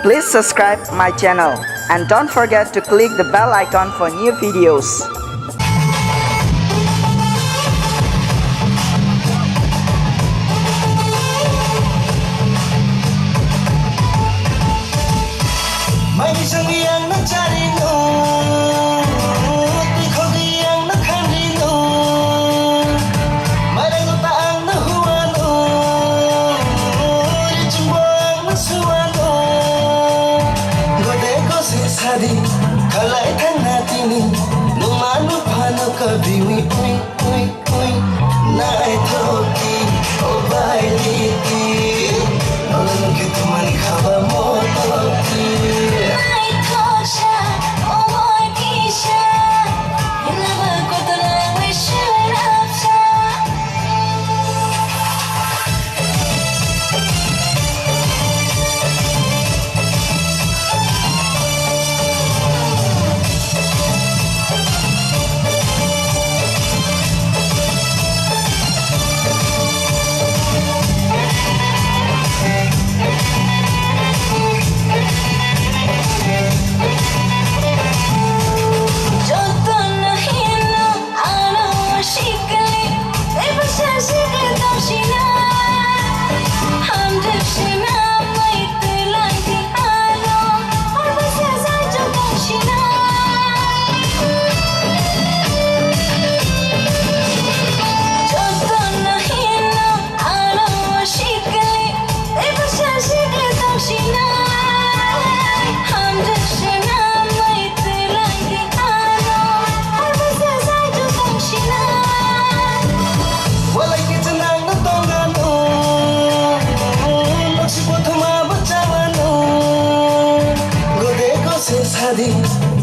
Please subscribe my channel and don't forget to click the bell icon for new videos. May isang iyang nagcharino, ikaw iyang naghandino, marang taang nahuwano, rijimbo ang nasuwano, gode ko sesadi, kalay tanatini, numano pano kabiwi, uy, uy, uy, naay toki, o bailiti, nolong kito man kaba mo toki.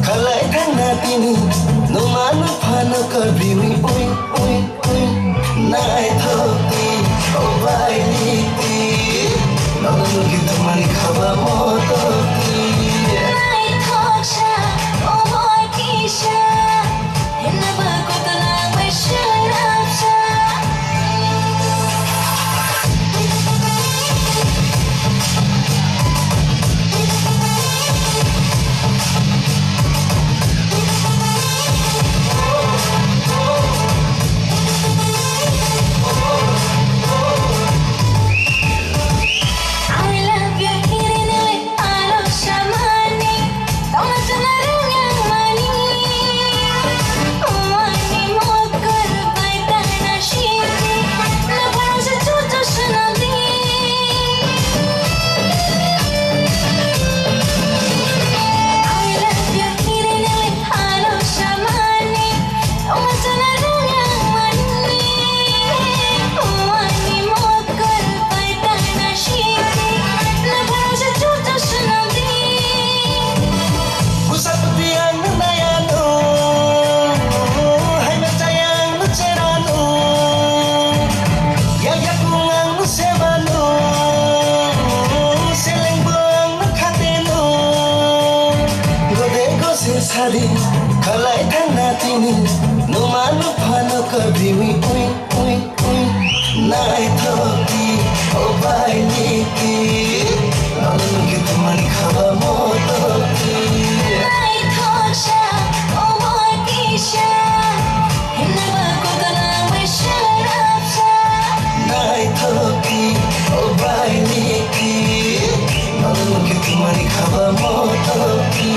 Kalay tanatini, numano pano kabiwi, uy, uy, uy, naay toki, o bailiti, nolong kito man kaba mo toki. Naay toksha, o boy kisha, hinabag ko talang may sharap siya. Kalay tanatini, numano pano kabiwi, uy, uy, uy, naay toki, o bailiti, nolong kito man kaba mo toki. Naay toksha, o boy kisha, hinabag ko talang may sharap siya. Naay toki, o bailiti, nolong kito man kaba mo toki.